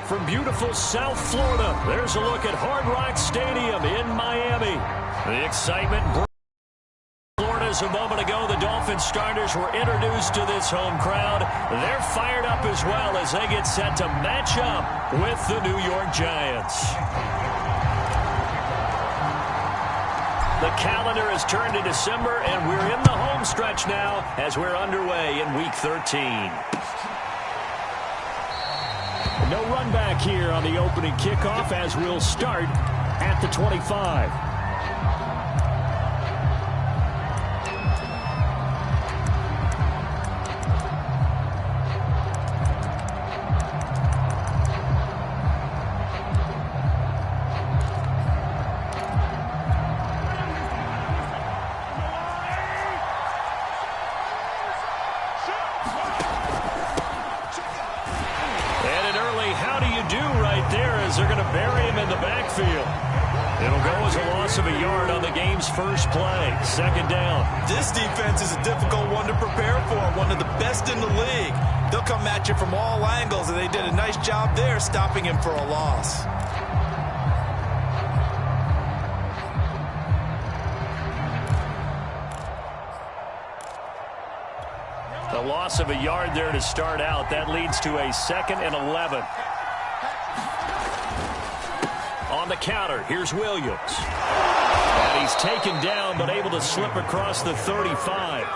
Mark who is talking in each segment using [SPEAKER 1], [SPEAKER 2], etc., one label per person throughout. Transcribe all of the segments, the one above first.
[SPEAKER 1] From beautiful South Florida, there's a look at Hard Rock Stadium in Miami. The excitement Florida's a moment ago. The Dolphins starters were introduced to this home crowd. They're fired up as well as they get set to match up with the New York Giants. The calendar has turned to December, and we're in the home stretch now as we're underway in Week 13. No run back here on the opening kickoff as we'll start at the 25. They're going to bury him in the backfield. It'll go as a loss of a yard on the game's first play. Second down.
[SPEAKER 2] This defense is a difficult one to prepare for, one of the best in the league. They'll come at you from all angles, and they did a nice job there stopping him for a loss.
[SPEAKER 1] The loss of a yard there to start out. That leads to a 2nd and 11. On the counter, here's Williams. And he's taken down, but able to slip across the 35.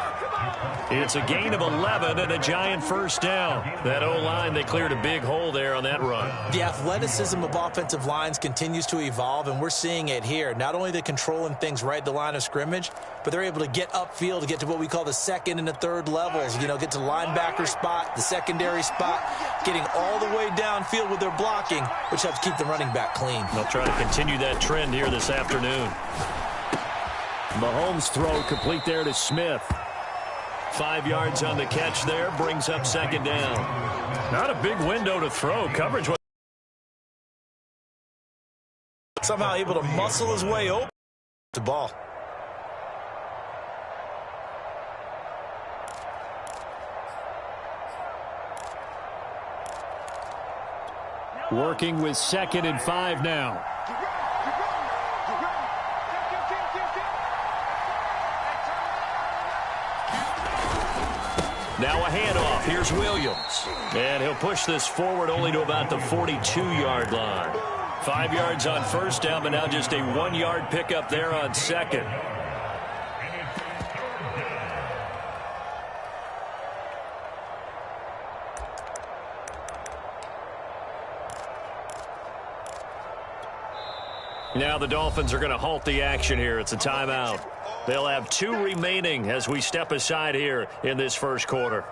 [SPEAKER 1] It's a gain of 11 and a Giant first down. That O-line, they cleared a big hole there on that run.
[SPEAKER 2] The athleticism of offensive lines continues to evolve, and we're seeing it here. Not only they're controlling things right at the line of scrimmage, but they're able to get upfield to get to what we call the second and the third levels. You know, get to the linebacker spot, the secondary spot, getting all the way downfield with their blocking, which helps keep the running back clean.
[SPEAKER 1] They'll try to continue that trend here this afternoon. Mahomes' throw complete there to Smith. 5 yards on the catch there, brings up second down. Not a big window to throw. Coverage was
[SPEAKER 2] somehow able to muscle his way over the ball.
[SPEAKER 1] Working with 2nd and 5 now. Now a handoff. Here's Williams. And he'll push this forward only to about the 42-yard line. 5 yards on first down, but now just a 1-yard pickup there on second. Now the Dolphins are going to halt the action here. It's a timeout. They'll have 2 remaining as we step aside here in this first quarter.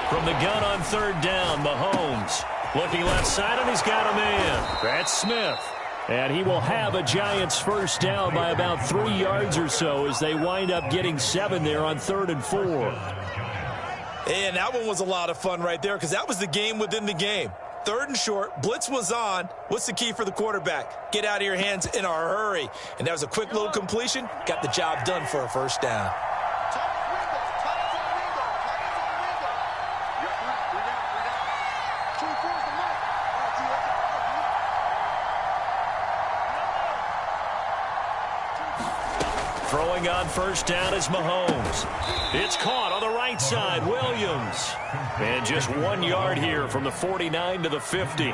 [SPEAKER 1] From the gun on third down, Mahomes looking left side, and he's got him in. That's Smith. And he will have a Giants first down by about 3 yards or so as they wind up getting 7 there on 3rd and 4.
[SPEAKER 2] And that one was a lot of fun right there because that was the game within the game. 3rd and short, blitz was on. What's the key for the quarterback? Get out of your hands in a hurry. And that was a quick little completion. Got the job done for a first down. Throwing on first down is Mahomes. It's caught on the right side, Williams. And just 1 yard here from the 49 to the 50.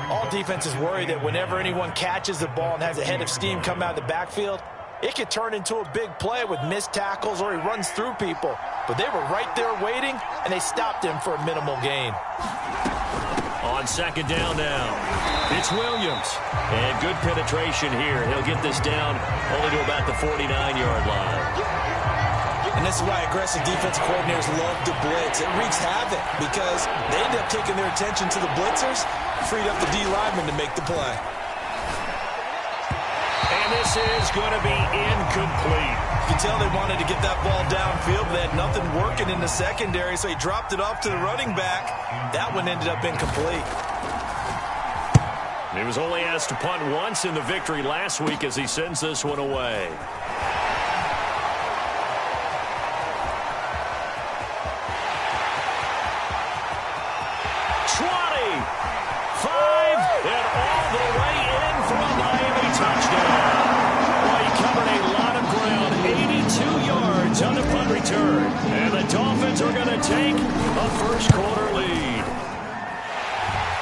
[SPEAKER 2] All defenses worry that whenever anyone catches the ball and has a head of steam come out of the backfield, it could turn into a big play with missed tackles or he runs through people. But they were right there waiting, and they stopped him for a minimal gain. On second down now, it's Williams. And good penetration here. He'll get this down only to about the 49-yard line. And this is why aggressive defensive coordinators love to blitz. It wreaks havoc because they end up taking their attention to the blitzers, freed up the D lineman to make the play. And this is going to be incomplete. You can tell they wanted to get that ball downfield, but they had nothing working in the secondary, so he dropped it off to the running back. That one ended up incomplete. He was only asked to punt once in the victory last week as he sends this one away.
[SPEAKER 1] A first-quarter lead.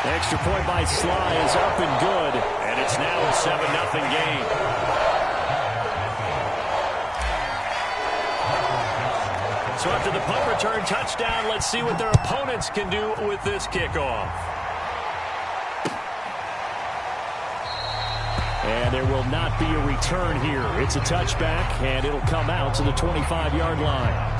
[SPEAKER 1] Extra point by Sly is up and good. And it's now a 7-0 game. So after the punt return touchdown, let's see what their opponents can do with this kickoff. And there will not be a return here. It's a touchback, and it'll come out to the 25-yard line.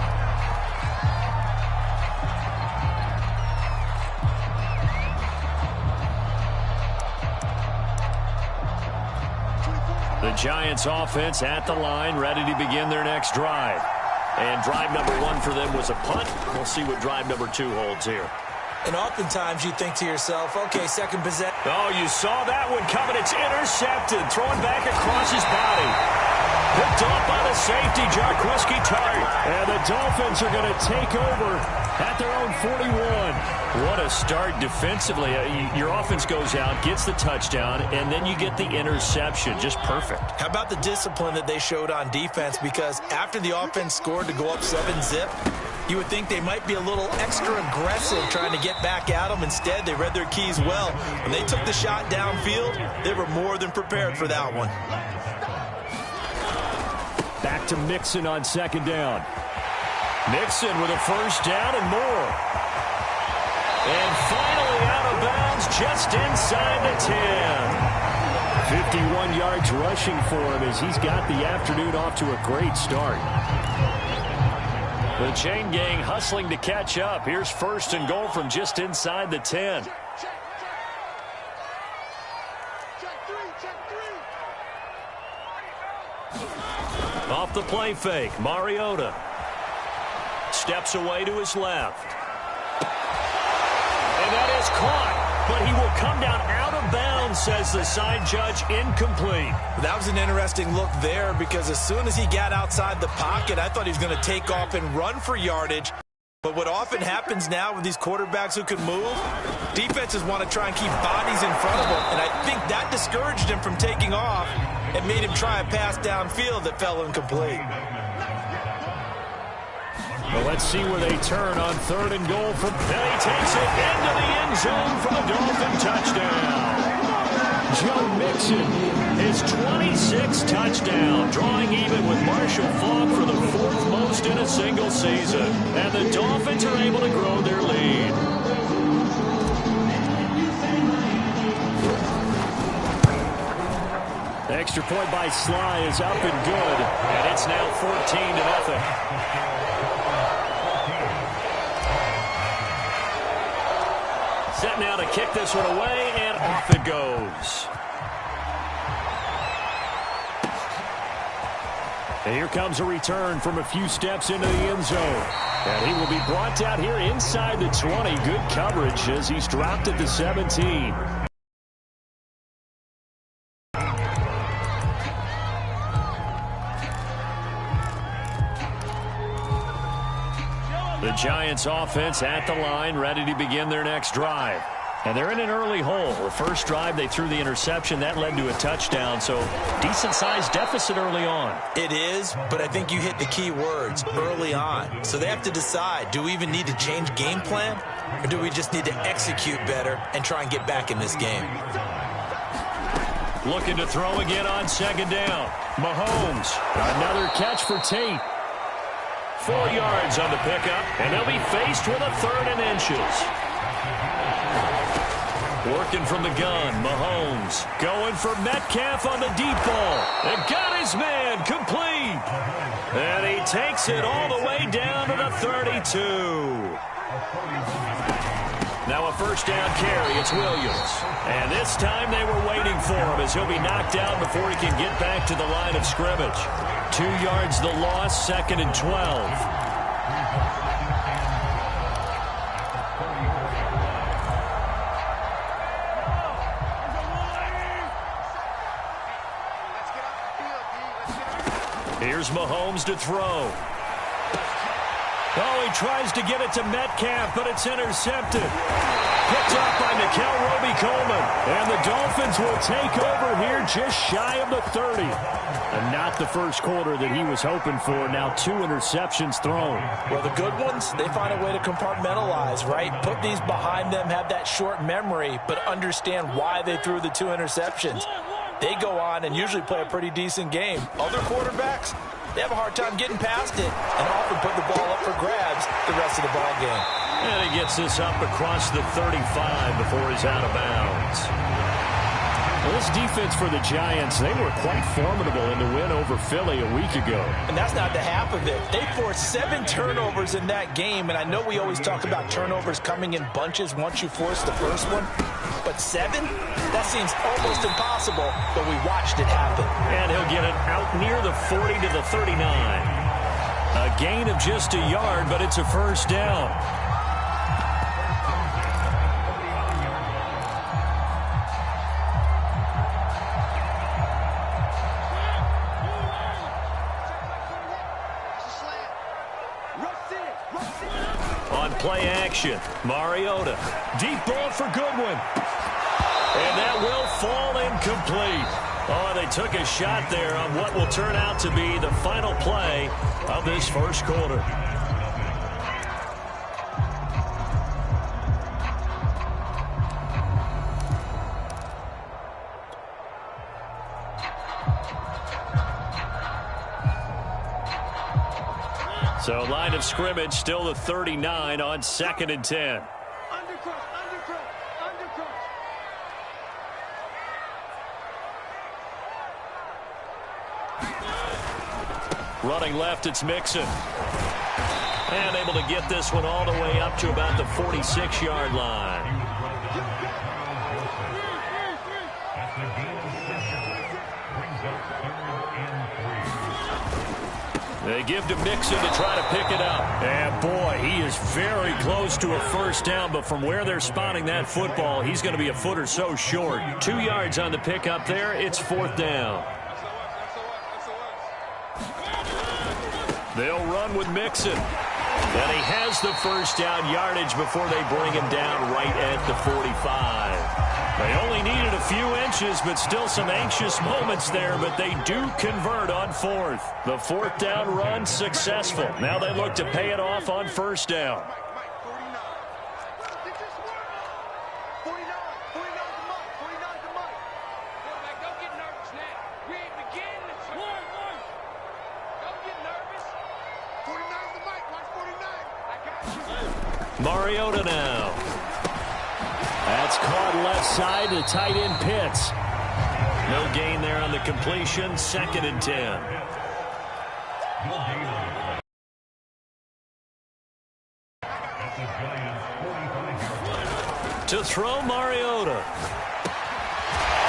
[SPEAKER 1] The Giants offense at the line, ready to begin their next drive. And drive number 1 for them was a punt. We'll see what drive number 2 holds here.
[SPEAKER 3] And oftentimes you think to yourself, okay, second possession.
[SPEAKER 1] Oh, you saw that one coming. It's intercepted. Throwing back across his body. Picked off by the safety, Jarquiski Tart. And the Dolphins are going to take over at their own 41. What a start defensively. Your offense goes out, gets the touchdown, and then you get the interception. Just perfect.
[SPEAKER 3] How about the discipline that they showed on defense? Because after the offense scored to go up 7-zip, you would think they might be a little extra aggressive trying to get back at them. Instead, they read their keys well. When they took the shot downfield, they were more than prepared for that one.
[SPEAKER 1] Back to Mixon on second down. Mixon with a first down and more. And finally out of bounds just inside the 10. 51 yards rushing for him as he's got the afternoon off to a great start. The chain gang hustling to catch up. Here's first and goal from just inside the 10. Off the play fake, Mariota steps away to his left. And that is caught, but he will come down out of bounds, says the side judge, incomplete.
[SPEAKER 3] That was an interesting look there because as soon as he got outside the pocket, I thought he was going to take off and run for yardage. But what often happens now with these quarterbacks who can move, defenses want to try and keep bodies in front of them, and I think that discouraged him from taking off and made him try a pass downfield that fell incomplete.
[SPEAKER 1] Well, let's see where they turn on third and goal. And he takes it into the end zone for the Dolphin touchdown. Joe Mixon, his 26th touchdown, drawing even with Marshall Faulk for the 4th most in a single season. And the Dolphins are able to grow their lead. The extra point by Sly is up and good. And it's now 14-0. Set now to kick this one away, and off it goes. And here comes a return from a few steps into the end zone. And he will be brought out here inside the 20. Good coverage as he's dropped at the 17. The Giants offense at the line, ready to begin their next drive. And they're in an early hole. The first drive, they threw the interception. That led to a touchdown, so decent-sized deficit early on.
[SPEAKER 3] It is, but I think you hit the key words, early on. So they have to decide, do we even need to change game plan, or do we just need to execute better and try and get back in this game?
[SPEAKER 1] Looking to throw again on second down. Mahomes, another catch for Tate. 4 yards on the pickup, and they'll be faced with a 3rd and inches. Working from the gun, Mahomes going for Metcalf on the deep ball. And got his man complete. And he takes it all the way down to the 32. Now a first down carry, it's Williams. And this time they were waiting for him as he'll be knocked out before he can get back to the line of scrimmage. 2 yards the loss, 2nd and 12. Here's Mahomes to throw. Oh, he tries to get it to Metcalf, but it's intercepted. Picked up by Nickel Roby-Coleman. And the Dolphins will take over here just shy of the 30. And not the first quarter that he was hoping for. Now 2 interceptions thrown.
[SPEAKER 3] Well, the good ones, they find a way to compartmentalize, right? Put these behind them, have that short memory, but understand why they threw the 2 interceptions. They go on and usually play a pretty decent game. Other quarterbacks, they have a hard time getting past it and often put the ball up for grabs the rest of the ball game.
[SPEAKER 1] And he gets this up across the 35 before he's out of bounds. Well, this defense for the Giants, they were quite formidable in the win over Philly a week ago.
[SPEAKER 3] And that's not the half of it. They forced 7 turnovers in that game, and I know we always talk about turnovers coming in bunches once you force the first one. But 7? That seems almost impossible, but we watched it happen.
[SPEAKER 1] And he'll get it out near the 40 to the 39. A gain of just a yard, but it's a first down. On play action, Mariota. Deep ball for Goodwin. And that will fall incomplete. Oh, they took a shot there on what will turn out to be the final play of this first quarter. So line of scrimmage still the 39 on 2nd and 10. Running left, it's Mixon. And able to get this one all the way up to about the 46-yard line. They give to Mixon to try to pick it up. And boy, he is very close to a first down, but from where they're spotting that football, he's going to be a foot or so short. 2 yards on the pickup there. It's 4th down. They'll run with Mixon. And he has the first down yardage before they bring him down right at the 45. They only needed a few inches, but still some anxious moments there, but they do convert on 4th. The 4th down run successful. Now they look to pay it off on first down. Mariota now. That's caught left side to tight end Pitts. No gain there on the completion. 2nd and 10. To throw Mariota.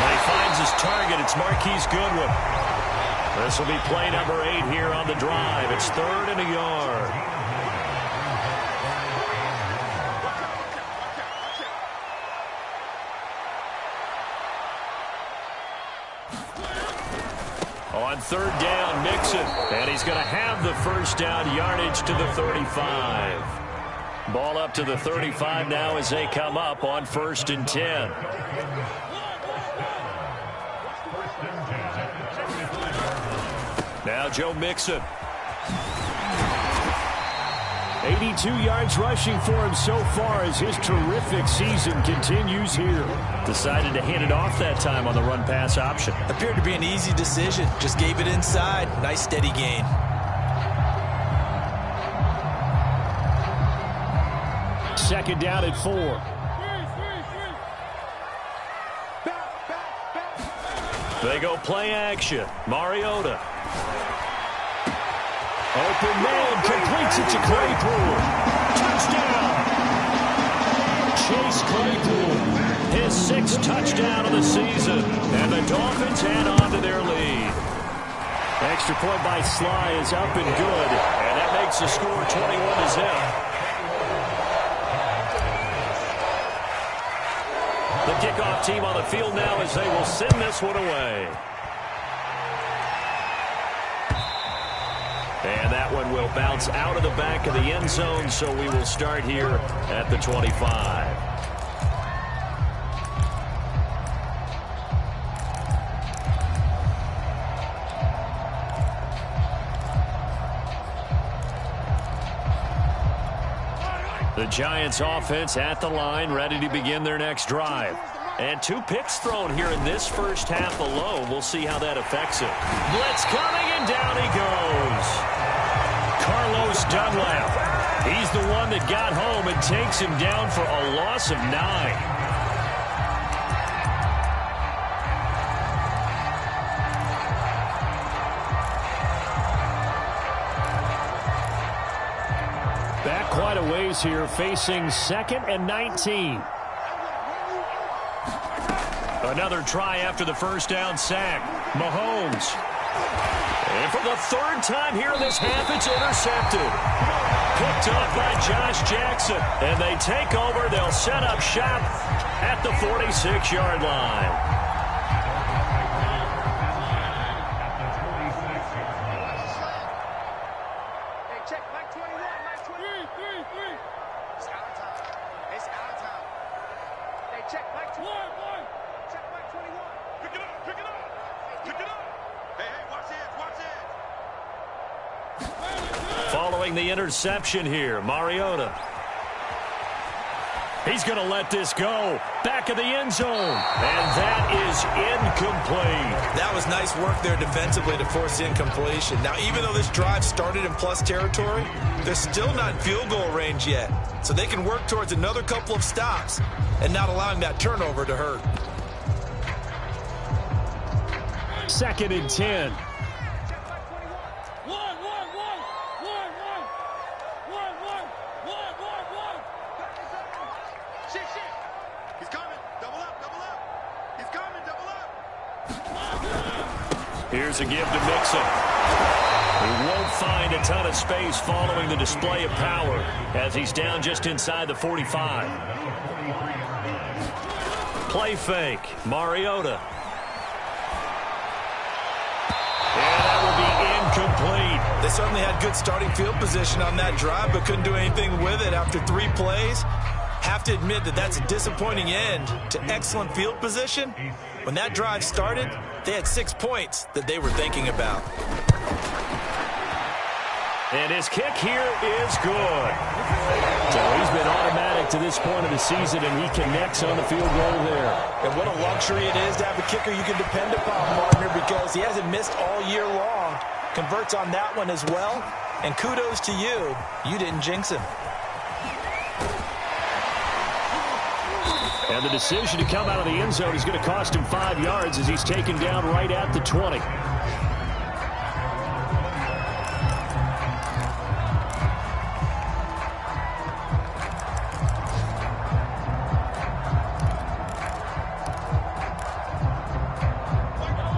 [SPEAKER 1] And he finds his target. It's Marquise Goodwin. This will be play number 8 here on the drive. It's 3rd and a yard. On 3rd down, Mixon. And he's going to have the first down yardage to the 35. Ball up to the 35 now as they come up on 1st and 10. Now Joe Mixon. 82 yards rushing for him so far as his terrific season continues here. Decided to hand it off that time on the run-pass option.
[SPEAKER 3] Appeared to be an easy decision. Just gave it inside. Nice steady gain.
[SPEAKER 1] Second down at 4. They go play action. Mariota. Open man, completes it to Claypool. Touchdown! Chase Claypool, his 6th touchdown of the season. And the Dolphins add on to their lead. Extra point by Sly is up and good. And that makes the score 21-0. The kickoff team on the field now as they will send this one away. And that one will bounce out of the back of the end zone, so we will start here at the 25. The Giants offense at the line, ready to begin their next drive. And 2 picks thrown here in this first half alone. We'll see how that affects it. Blitz coming, and down he goes. Carlos Dunlap. He's the one that got home and takes him down for a loss of 9. Back quite a ways here, facing 2nd and 19. Another try after the first down sack. Mahomes. And for the 3rd time here in this half, it's intercepted. Picked up by Josh Jackson. And they take over. They'll set up shop at the 46-yard line. Following the interception here, Mariota. He's going to let this go. Back of the end zone. And that is incomplete.
[SPEAKER 3] That was nice work there defensively to force the incompletion. Now, even though this drive started in plus territory, they're still not in field goal range yet. So they can work towards another couple of stops and not allowing that turnover to hurt.
[SPEAKER 1] 2nd and 10. Here's a give to Mixon. He won't find a ton of space following the display of power as he's down just inside the 45. Play fake. Mariota. And that will be incomplete.
[SPEAKER 3] They certainly had good starting field position on that drive, but couldn't do anything with it after 3 plays. Have to admit that that's a disappointing end to excellent field position. When that drive started, they had 6 points that they were thinking about.
[SPEAKER 1] And his kick here is good. So he's been automatic to this point of the season, and he connects on the field goal there.
[SPEAKER 3] And what a luxury it is to have a kicker you can depend upon, partner, because he hasn't missed all year long. Converts on that one as well. And kudos to you. You didn't jinx him.
[SPEAKER 1] And the decision to come out of the end zone is going to cost him 5 yards as he's taken down right at the 20.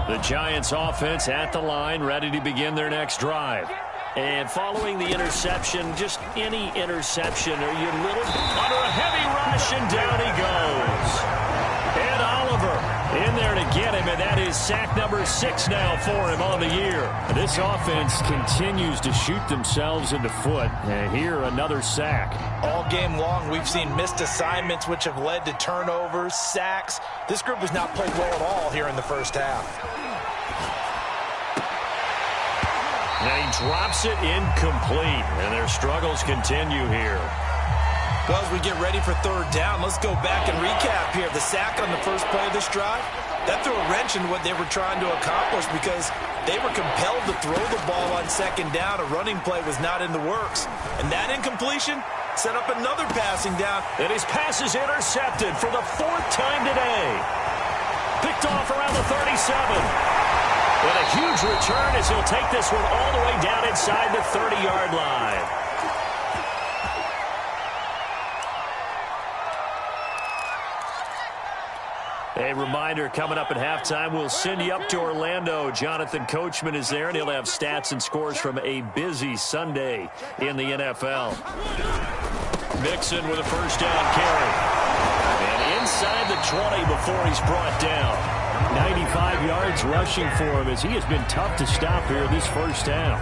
[SPEAKER 1] The Giants offense at the line, ready to begin their next drive. And following the interception, just any interception, are you a little under a heavy rush, and down he goes. And Oliver in there to get him, and that is sack number 6 now for him on the year. This offense continues to shoot themselves in the foot, and here another sack.
[SPEAKER 3] All game long, we've seen missed assignments which have led to turnovers, sacks. This group has not played well at all here in the first half.
[SPEAKER 1] Now he drops it incomplete, and their struggles continue here.
[SPEAKER 3] Well, as we get ready for 3rd down, let's go back and recap here. The sack on the first play of this drive, that threw a wrench in what they were trying to accomplish because they were compelled to throw the ball on 2nd down. A running play was not in the works. And that incompletion set up another passing down.
[SPEAKER 1] And his pass is intercepted for the 4th time today. Picked off around the 37. And a huge return as he'll take this one all the way down inside the 30-yard line. A reminder, coming up at halftime, we'll send you up to Orlando. Jonathan Coachman is there, and he'll have stats and scores from a busy Sunday in the NFL. Mixon with a first down carry. And inside the 20 before he's brought down. 95 yards rushing for him as he has been tough to stop here this first down.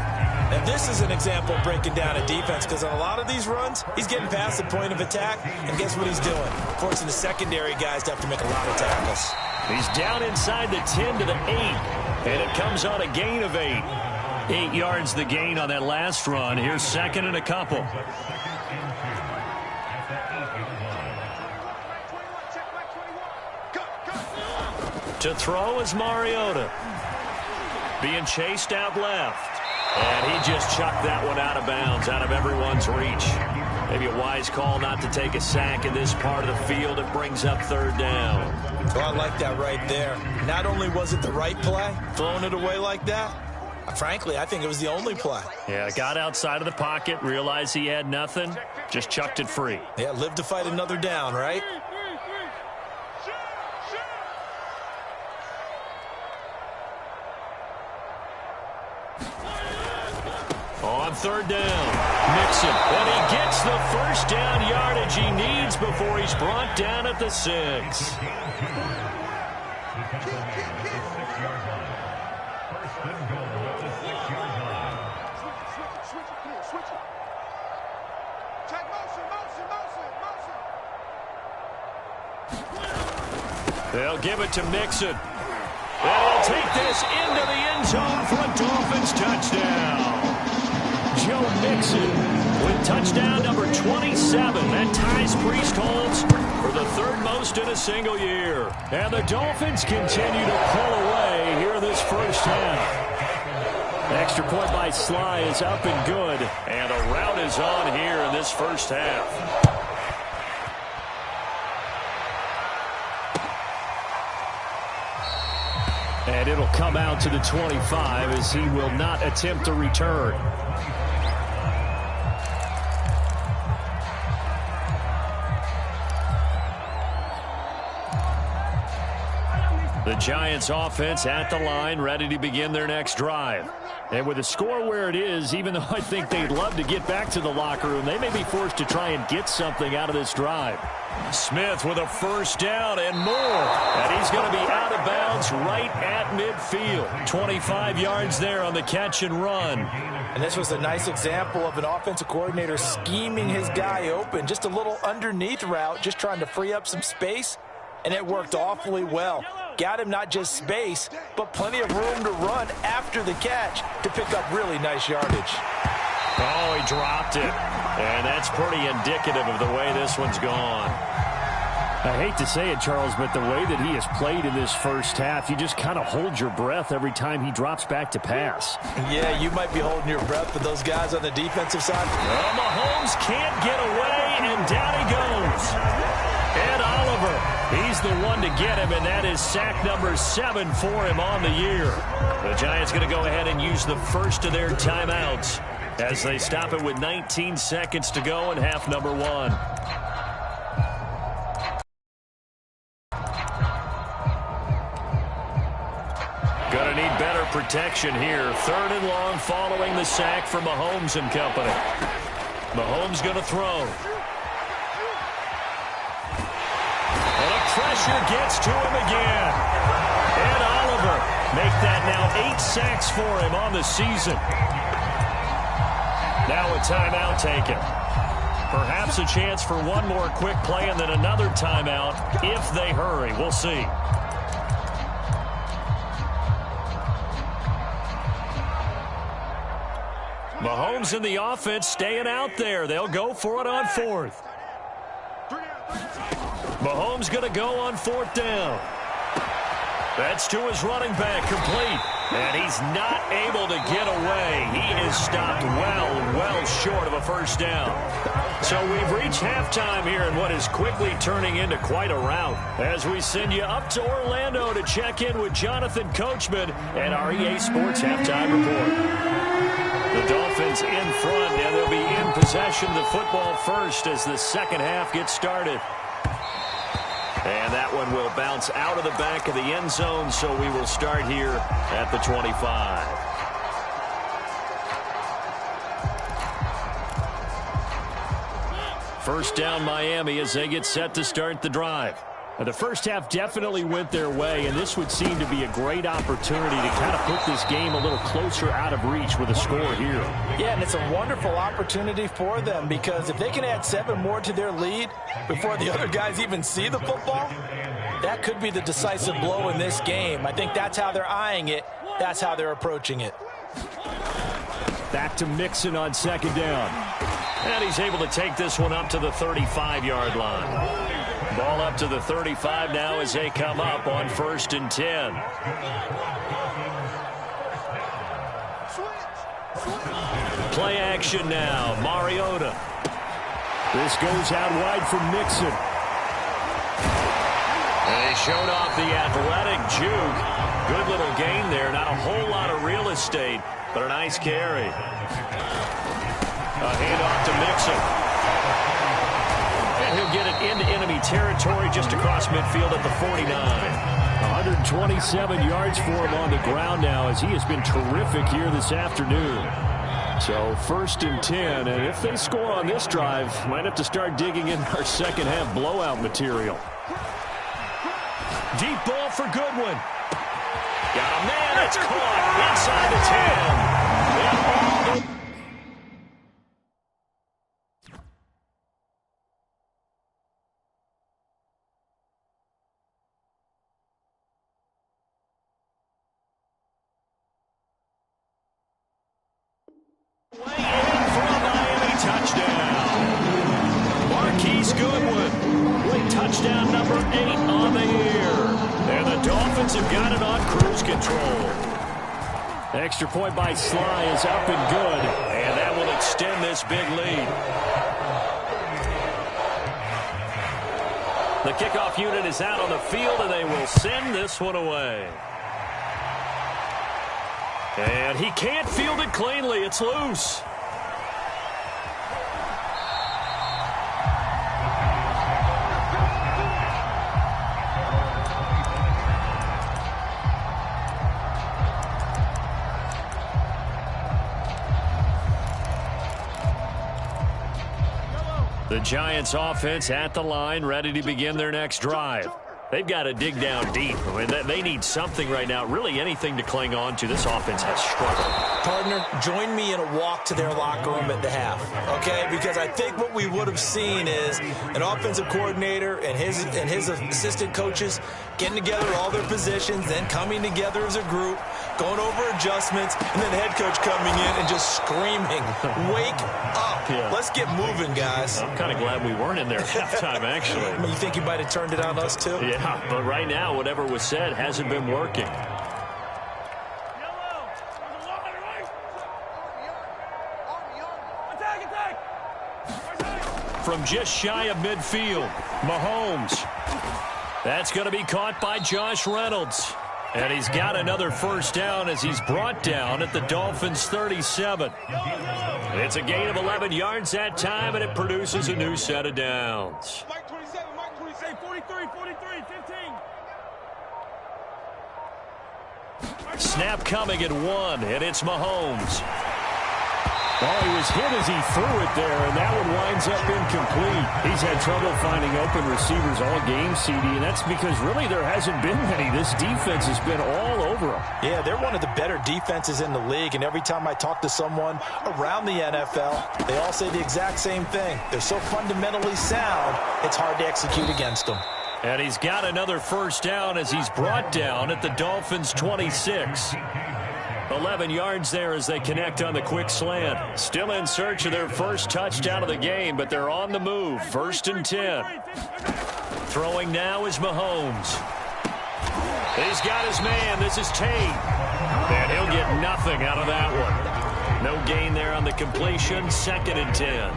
[SPEAKER 3] And this is an example of breaking down a defense, because on a lot of these runs, he's getting past the point of attack, and guess what he's doing? Forcing the secondary guys to have to make a lot of tackles.
[SPEAKER 1] He's down inside the 10 to the 8, and it comes on a gain of 8. 8 yards the gain on that last run. Here's second and a couple. To throw is Mariota. Being chased out left. And he just chucked that one out of bounds, out of everyone's reach. Maybe a wise call not to take a sack in this part of the field. It brings up third down.
[SPEAKER 3] Well, I like that right there. Not only was it the right play, throwing it away like that, frankly, I think it was the only play.
[SPEAKER 1] Yeah, got outside of the pocket, realized he had nothing, just chucked it free.
[SPEAKER 3] Yeah, live to fight another down, right?
[SPEAKER 1] On third down, Mixon, and he gets the first down yardage he needs before he's brought down at the 6. They'll give it to Mixon. And he'll take this into the end zone for a Dolphins touchdown. Joe Mixon with touchdown number 27. That ties Priest-Holmes for the third most in a single year. And the Dolphins continue to pull away here this first half. Extra point by Sly is up and good. And a rout is on here in this first half. And it'll come out to the 25 as he will not attempt to return. The Giants offense at the line, ready to begin their next drive. And with the score where it is, even though I think they'd love to get back to the locker room, they may be forced to try and get something out of this drive. Smith with a first down and more. And he's going to be out of bounds right at midfield. 25 yards there on the catch and run.
[SPEAKER 3] And this was a nice example of an offensive coordinator scheming his guy open. Just a little underneath route, just trying to free up some space. And it worked awfully well. Got him not just space, but plenty of room to run after the catch to pick up really nice yardage.
[SPEAKER 1] Oh, he dropped it. And that's pretty indicative of the way this one's gone. I hate to say it, Charles, but the way that he has played in this first half, you just kind of hold your breath every time he drops back to pass.
[SPEAKER 3] Yeah, you might be holding your breath, but those guys on the defensive side.
[SPEAKER 1] Well, Mahomes can't get away, and down he goes. Ed Oliver, he's the one to get him, and that is sack number 7 for him on the year. The Giants going to go ahead and use the first of their timeouts as they stop it with 19 seconds to go in half number 1. Going to need better protection here. Third and long following the sack from Mahomes and company. Mahomes going to throw. Pressure gets to him again. Ed Oliver make that now 8 sacks for him on the season. Now a timeout taken. Perhaps a chance for one more quick play and then another timeout if they hurry. We'll see. Mahomes and the offense staying out there. They'll go for it on 4th. Mahomes going to go on 4th down. That's to his running back, complete. And he's not able to get away. He is stopped well short of a first down. So we've reached halftime here in what is quickly turning into quite a rout. As we send you up to Orlando to check in with Jonathan Coachman and our EA Sports Halftime Report. The Dolphins in front, and they'll be in possession of the football first as the second half gets started. And that one will bounce out of the back of the end zone, so we will start here at the 25. First down Miami as they get set to start the drive. The first half definitely went their way, and this would seem to be a great opportunity to kind of put this game a little closer out of reach with a score here.
[SPEAKER 3] Yeah, and it's a wonderful opportunity for them, because if they can add 7 more to their lead before the other guys even see the football, that could be the decisive blow in this game. I think that's how they're eyeing it. That's how they're approaching it.
[SPEAKER 1] Back to Mixon on second down.
[SPEAKER 2] And he's able to take this one up to the 35-yard line. Ball up to the 35 now as they come up on 1st and 10. Play action now. Mariota.
[SPEAKER 1] This goes out wide from Mixon.
[SPEAKER 2] And he showed off the athletic juke. Good little gain there. Not a whole lot of real estate, but a nice carry. A handoff to Mixon. And he'll get it into enemy territory just across midfield at the 49.
[SPEAKER 1] 127 yards for him on the ground now, as he has been terrific here this afternoon. So 1st and 10, and if they score on this drive, might have to start digging in our second half blowout material.
[SPEAKER 2] Deep ball for Goodwin. Got a man, it's caught inside the 10. Yeah, touchdown number 8 on the year. And the Dolphins have got it on cruise control.
[SPEAKER 1] Extra point by Sly is up and good.
[SPEAKER 2] And that will extend this big lead. The kickoff unit is out on the field, and they will send this one away. And he can't field it cleanly. It's loose. The Giants offense at the line, ready to begin their next drive. They've got to dig down deep. I mean, they need something right now, really anything to cling on to. This offense has struggled.
[SPEAKER 3] Partner, join me in a walk to their locker room at the half, okay? Because I think what we would have seen is an offensive coordinator and his assistant coaches getting together all their positions, then coming together as a group, going over adjustments, and then the head coach coming in and just screaming, wake up. Yeah. Let's get moving, guys.
[SPEAKER 2] I'm kind of glad we weren't in there at halftime, actually.
[SPEAKER 3] I mean, you think you might have turned it on us, too?
[SPEAKER 2] Yeah, but right now, whatever was said hasn't been working. From just shy of midfield, Mahomes. That's going to be caught by Josh Reynolds. And he's got another first down as he's brought down at the Dolphins' 37. It's a gain of 11 yards that time, and it produces a new set of downs.
[SPEAKER 4] Mike 27, Mike 27, 43, 15.
[SPEAKER 2] Snap coming at 1, and it's Mahomes.
[SPEAKER 1] Oh, he was hit as he threw it there, and that one winds up incomplete. He's had trouble finding open receivers all game, CD, and that's because really there hasn't been many. This defense has been all over him.
[SPEAKER 3] Yeah, they're one of the better defenses in the league, and every time I talk to someone around the NFL, they all say the exact same thing. They're so fundamentally sound, it's hard to execute against them.
[SPEAKER 2] And he's got another first down as he's brought down at the Dolphins' 26. 11 yards there as they connect on the quick slant. Still in search of their first touchdown of the game, but they're on the move. 1st and 10. Throwing now is Mahomes. He's got his man. This is Tate. And he'll get nothing out of that one. No gain there on the completion. 2nd and 10.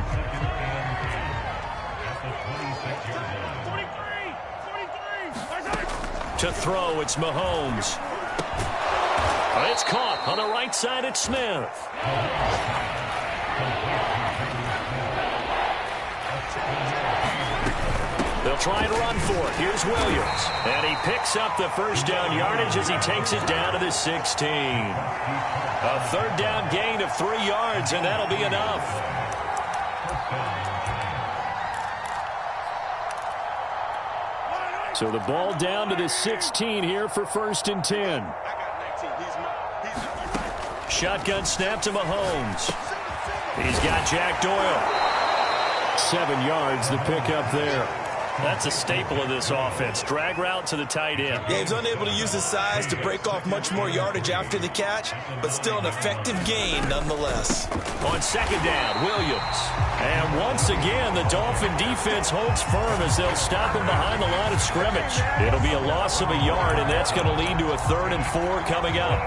[SPEAKER 2] To throw, it's Mahomes. It's caught on the right side at Smith. They'll try and run for it. Here's Williams. And he picks up the first down yardage as he takes it down to the 16. A 3rd down gain of 3 yards, and that'll be enough.
[SPEAKER 1] So the ball down to the 16 here for 1st and 10.
[SPEAKER 2] Shotgun snap to Mahomes. He's got Jack Doyle.
[SPEAKER 1] 7 yards, the pickup there.
[SPEAKER 2] That's a staple of this offense. Drag route to the tight end.
[SPEAKER 3] Yeah, he's unable to use his size to break off much more yardage after the catch, but still an effective gain nonetheless.
[SPEAKER 2] On 2nd down, Williams.
[SPEAKER 1] And once again, the Dolphin defense holds firm as they'll stop him behind the line of scrimmage. It'll be a loss of a yard, and that's going to lead to a 3rd and 4 coming up.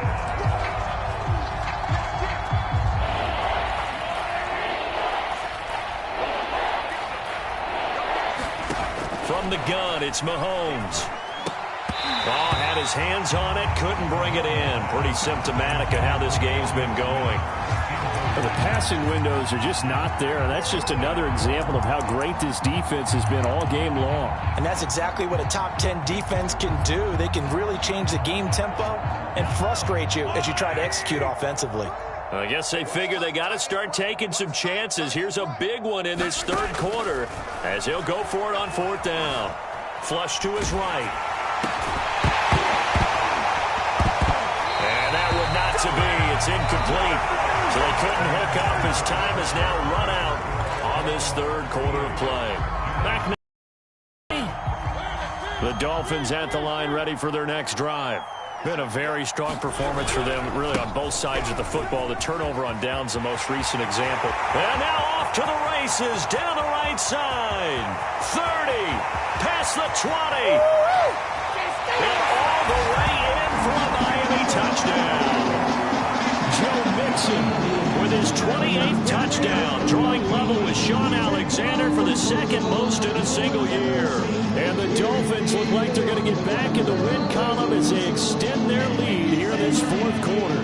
[SPEAKER 2] From the gun, it's Mahomes. Oh, had his hands on it, couldn't bring it in. Pretty symptomatic of how this game's been going.
[SPEAKER 1] Well, the passing windows are just not there. That's just another example of how great this defense has been all game long.
[SPEAKER 3] And that's exactly what a top 10 defense can do. They can really change the game tempo and frustrate you as you try to execute offensively.
[SPEAKER 2] I guess they figure they got to start taking some chances. Here's a big one in this 3rd quarter as he'll go for it on 4th down. Flush to his right. And that would not to be. It's incomplete. So they couldn't hook up as time has now run out on this 3rd quarter of play. Back now.
[SPEAKER 1] The Dolphins at the line ready for their next drive.
[SPEAKER 2] Been a very strong performance for them, really, on both sides of the football. The turnover on downs, the most recent example.
[SPEAKER 1] And now off to the races, down the right side. 30, past the 20. And all the way in for a Miami touchdown. Joe Mixon with his 28th touchdown, drawing level with Sean Alexander for the 2nd most in a single year. And the Dolphins look like they're going to get back in the win column as they extend their lead here in this 4th quarter.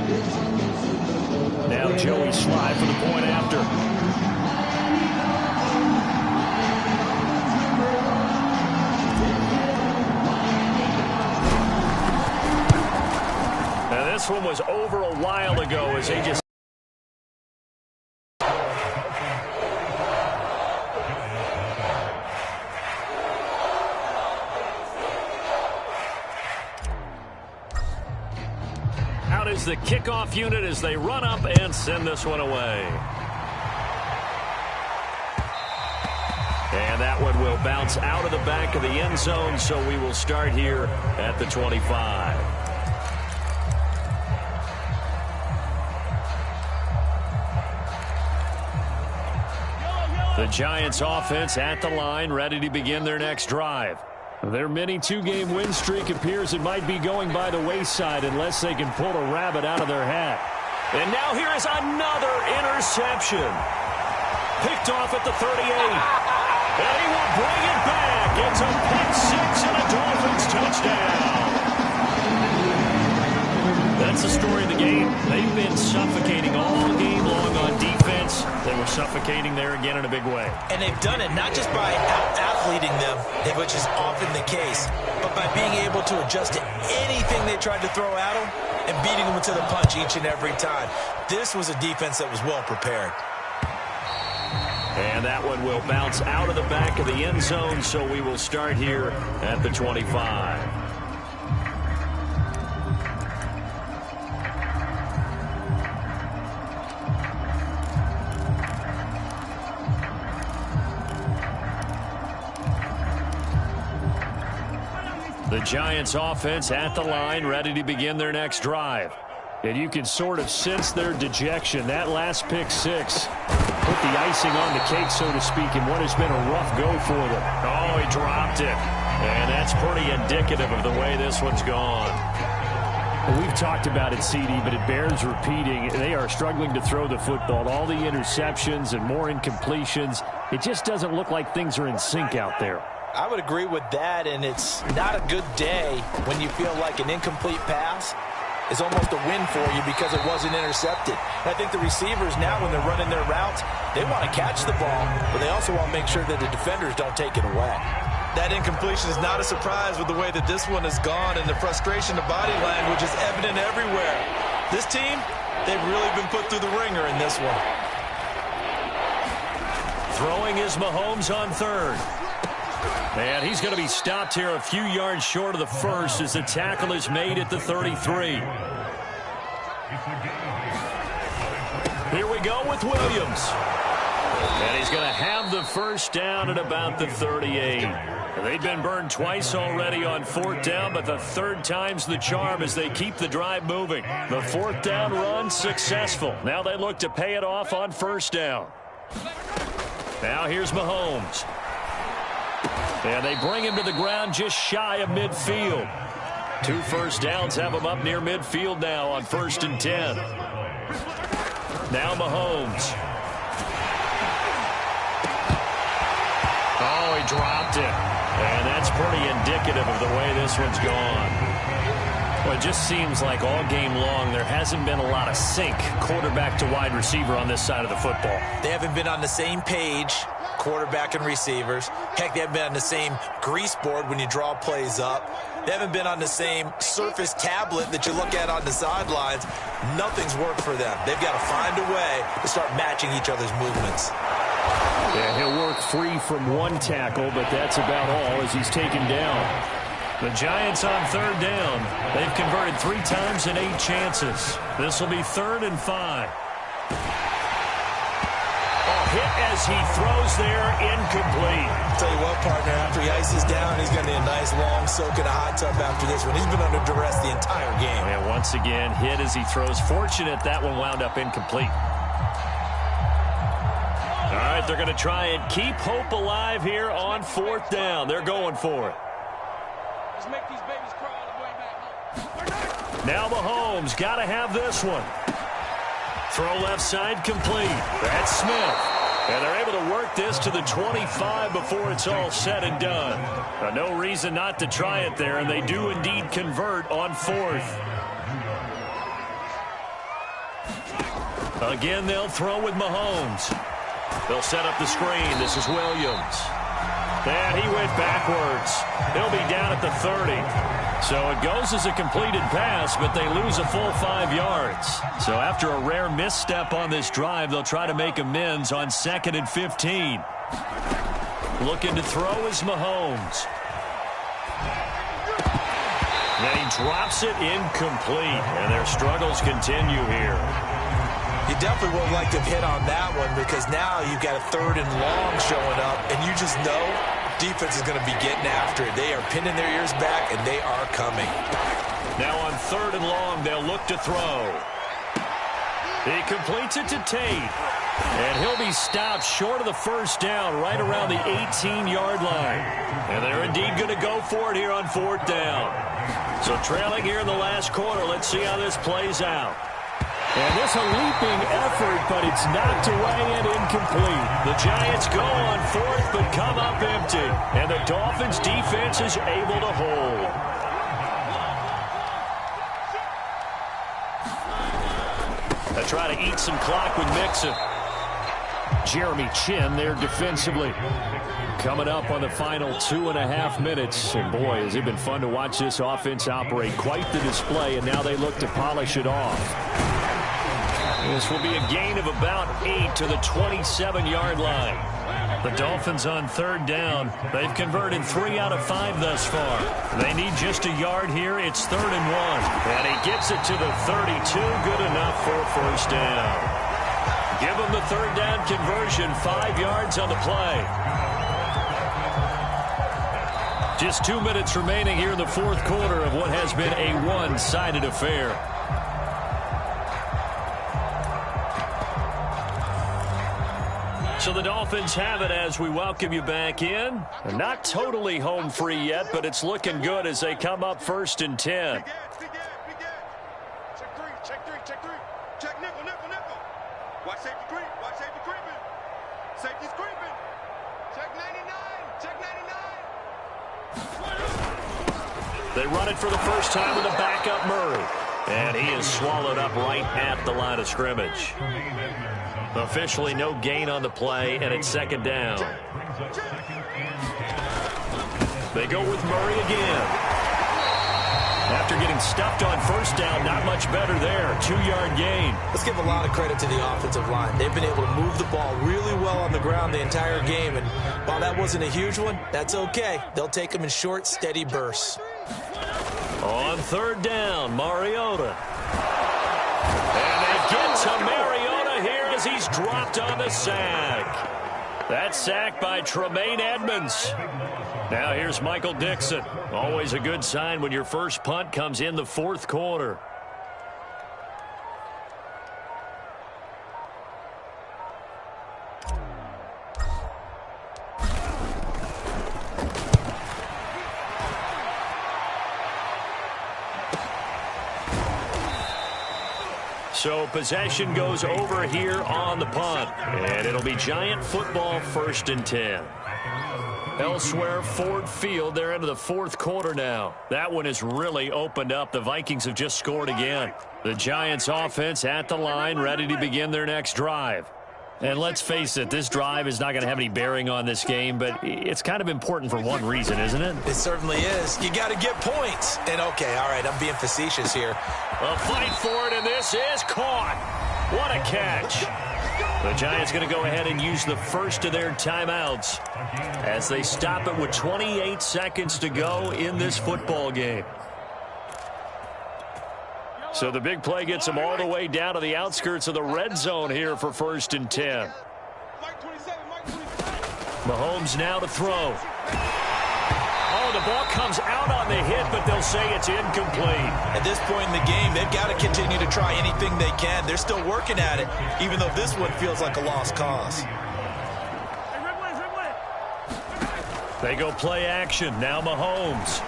[SPEAKER 1] Now Joey Slye for the point after.
[SPEAKER 2] Now this one was over a while ago as they just... is the kickoff unit as they run up and send this one away. And that one will bounce out of the back of the end zone, so we will start here at the 25. The Giants offense at the line, ready to begin their next drive. Their mini 2-game win streak appears it might be going by the wayside unless they can pull a rabbit out of their hat. And now here is another interception. Picked off at the 38. And he will bring it back. It's a pick 6 and a Dolphins touchdown. That's the story of the game. They've been suffocating all game long on defense. They were suffocating there again in a big way.
[SPEAKER 3] And they've done it not just by out-athleting them, which is often the case, but by being able to adjust to anything they tried to throw at them and beating them to the punch each and every time. This was a defense that was well prepared.
[SPEAKER 2] And that one will bounce out of the back of the end zone, so we will start here at the 25. The Giants offense at the line, ready to begin their next drive.
[SPEAKER 1] And you can sort of sense their dejection. That last pick 6 put the icing on the cake, so to speak, in what has been a rough go for them.
[SPEAKER 2] Oh, he dropped it. And that's pretty indicative of the way this one's gone.
[SPEAKER 1] Well, we've talked about it, CD, but it bears repeating. They are struggling to throw the football. All the interceptions and more incompletions. It just doesn't look like things are in sync out there.
[SPEAKER 3] I would agree with that, and it's not a good day when you feel like an incomplete pass is almost a win for you because it wasn't intercepted. And I think the receivers now, when they're running their routes, they want to catch the ball, but they also want to make sure that the defenders don't take it away. That incompletion is not a surprise with the way that this one has gone, and the frustration, the body language is evident everywhere. This team, they've really been put through the ringer in this one.
[SPEAKER 2] Throwing is Mahomes on third.
[SPEAKER 1] And he's going to be stopped here a few yards short of the first as the tackle is made at the 33. Here we go with Williams. And he's going to have the first down at about the 38. They've been burned twice already on fourth down, but the third time's the charm as they keep the drive moving. The fourth down run successful. Now they look to pay it off on first down. Now here's Mahomes. And they bring him to the ground just shy of midfield. 2 first downs have him up near midfield now on 1st and 10. Now Mahomes. Oh, he dropped it. And that's pretty indicative of the way this one's gone. Well, it just seems like all game long there hasn't been a lot of sync quarterback to wide receiver on this side of the football.
[SPEAKER 3] They haven't been on the same page, quarterback and receivers. Heck, they haven't been on the same grease board when you draw plays up. They haven't been on the same surface tablet that you look at on the sidelines. Nothing's worked for them. They've got to find a way to start matching each other's movements.
[SPEAKER 1] Yeah, he'll work free from one tackle, but that's about all as he's taken down. The Giants on third down. They've converted 3 times in 8 chances. This will be 3rd and 5. Hit as he throws there, incomplete.
[SPEAKER 3] I'll tell you what, partner, after he ices down, he's going to need a nice long soak in a hot tub after this one. He's been under duress the entire game.
[SPEAKER 1] And once again, hit as he throws. Fortunate that one wound up incomplete. All right, they're going to try and keep hope alive here on 4th down. They're going for it.
[SPEAKER 4] Let's make these babies crawl all the way back home.
[SPEAKER 1] Now Mahomes got to have this one. Throw left side complete. That's Smith. And they're able to work this to the 25 before it's all said and done. No reason not to try it there, and they do indeed convert on 4th. Again, they'll throw with Mahomes. They'll set up the screen. This is Williams. And he went backwards. He'll be down at the 30. So it goes as a completed pass, but they lose a full 5 yards. So after a rare misstep on this drive, they'll try to make amends on 2nd and 15. Looking to throw is Mahomes. Then he drops it incomplete, and their struggles continue here.
[SPEAKER 3] You definitely would like to have hit on that one because now you've got a 3rd and long showing up, and you just know defense is going to be getting after it. They are pinning their ears back, and they are coming.
[SPEAKER 1] Now on 3rd and long, they'll look to throw. He completes it to Tate. And he'll be stopped short of the first down right around the 18-yard line. And they're indeed going to go for it here on 4th down. So trailing here in the last quarter, let's see how this plays out. And this a leaping effort, but it's knocked away and incomplete. The Giants go on 4th, but come up empty. And the Dolphins' defense is able to hold. They try to eat some clock with Mixon. Jeremy Chin there defensively. Coming up on the final 2.5 minutes. And boy, has it been fun to watch this offense operate. Quite the display, and now they look to polish it off. This will be a gain of about 8 to the 27-yard line. The Dolphins on 3rd down. They've converted 3 out of 5 thus far. They need just a yard here. It's 3rd and 1. And he gets it to the 32. Good enough for a first down. Give him the 3rd down conversion. 5 yards on the play. Just 2 minutes remaining here in the 4th quarter of what has been a one-sided affair. So the Dolphins have it as we welcome you back in. They're not totally home free yet, but it's looking good as they come up 1st and 10.
[SPEAKER 4] Check 3, check 3, check 3. Check nickel, nickel, nickel. Watch safety creep, watch safety creeping. Safety's creeping. Check 99, check 99.
[SPEAKER 1] They run it for the first time with a backup Murray. And he is swallowed up right at the line of scrimmage. Officially no gain on the play, and it's 2nd down. They go with Murray again. after getting stuffed on first down, not much better there. 2-yard gain.
[SPEAKER 3] Let's give a lot of credit to the offensive line. They've been able to move the ball really well on the ground the entire game, and while that wasn't a huge one, that's okay. They'll take them in short, steady bursts.
[SPEAKER 1] On 3rd down, Mariota. And they get to Mariota here as he's dropped on the sack. That sack by Tremaine Edmonds. Now here's Michael Dixon. Always a good sign when your first punt comes in the 4th quarter. So possession goes over here on the punt. And it'll be Giant football 1st and 10. Elsewhere, Ford Field, they're into the 4th quarter now. That one has really opened up. The Vikings have just scored again. The Giants offense at the line, ready to begin their next drive. And let's face it, this drive is not going to have any bearing on this game, but it's kind of important for one reason, isn't it?
[SPEAKER 3] It certainly is. You got to get points. And okay, all right, I'm being facetious here.
[SPEAKER 1] A fight for it, and this is caught. What a catch. The Giants going to go ahead and use the first of their timeouts as they stop it with 28 seconds to go in this football game. So the big play gets them all the way down to the outskirts of the red zone here for 1st and 10. Mahomes now to throw. Oh, the ball comes out on the hit, but they'll say it's incomplete.
[SPEAKER 3] At this point in the game, they've got to continue to try anything they can. They're still working at it, even though this one feels like a lost cause.
[SPEAKER 1] They go play action. Now Mahomes.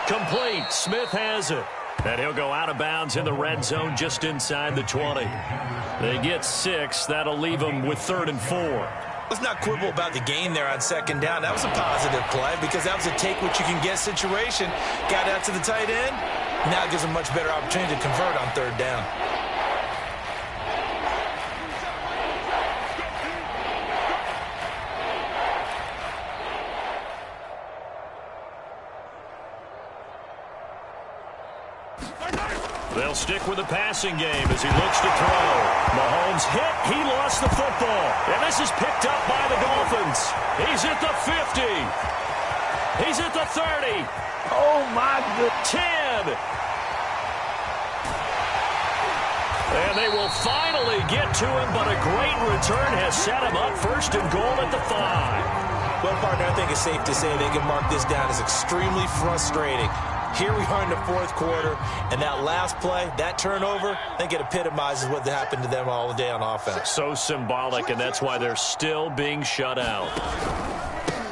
[SPEAKER 1] Complete. Smith has it. And he'll go out of bounds in the red zone just inside the 20. They get 6. That'll leave them with 3rd and 4.
[SPEAKER 3] Let's not quibble about the gain there on 2nd down. That was a positive play because that was a take-what-you-can-get situation. Got out to the tight end. Now it gives them a much better opportunity to convert on 3rd down.
[SPEAKER 1] They'll stick with the passing game as he looks to throw. Mahomes hit. He lost the football. And this is picked up by the Dolphins. He's at the 50. He's at the 30. Oh, my goodness. 10. And they will finally get to him, but a great return has set him up 1st and goal at the 5.
[SPEAKER 3] Well, partner, I think it's safe to say they can mark this down as extremely frustrating. Here we are in the 4th quarter, and that last play, that turnover, I think it epitomizes what happened to them all day on offense.
[SPEAKER 1] So symbolic, and that's why they're still being shut out.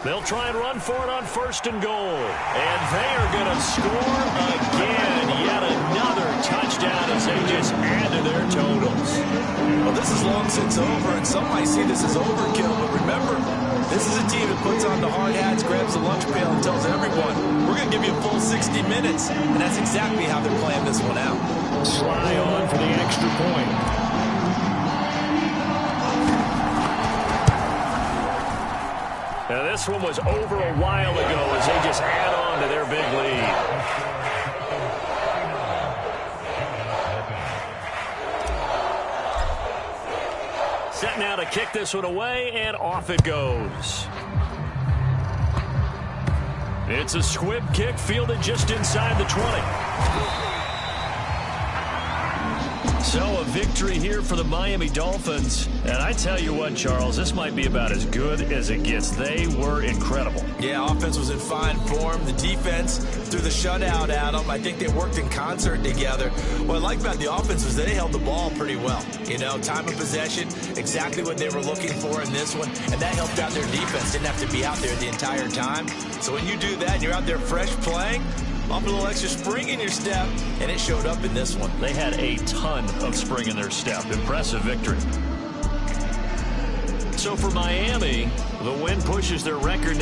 [SPEAKER 1] They'll try and run for it on 1st and goal. And they are going to score again. Yet another touchdown as they just add to their totals.
[SPEAKER 3] Well, this is long since over, and some might see this as overkill, but remember, this is a team that puts on the hard hats, grabs the lunch pail, and tells everyone, we're going to give you a full 60 minutes. And that's exactly how they're playing this one out.
[SPEAKER 1] Sly on for the extra point. Now, this one was over a while ago as they just add on to their big lead. Set now to kick this one away, and off it goes. It's a squib kick fielded just inside the 20. So a victory here for the Miami Dolphins. And I tell you what, Charles, this might be about as good as it gets. They were incredible.
[SPEAKER 3] Yeah, offense was in fine form. The defense threw the shutout at them. I think they worked in concert together. What I like about the offense was they held the ball pretty well. You know, time of possession, exactly what they were looking for in this one. And that helped out their defense. Didn't have to be out there the entire time. So when you do that and you're out there fresh playing, off a little extra spring in your step, and it showed up in this one.
[SPEAKER 1] They had a ton of spring in their step. Impressive victory. So for Miami, the win pushes their record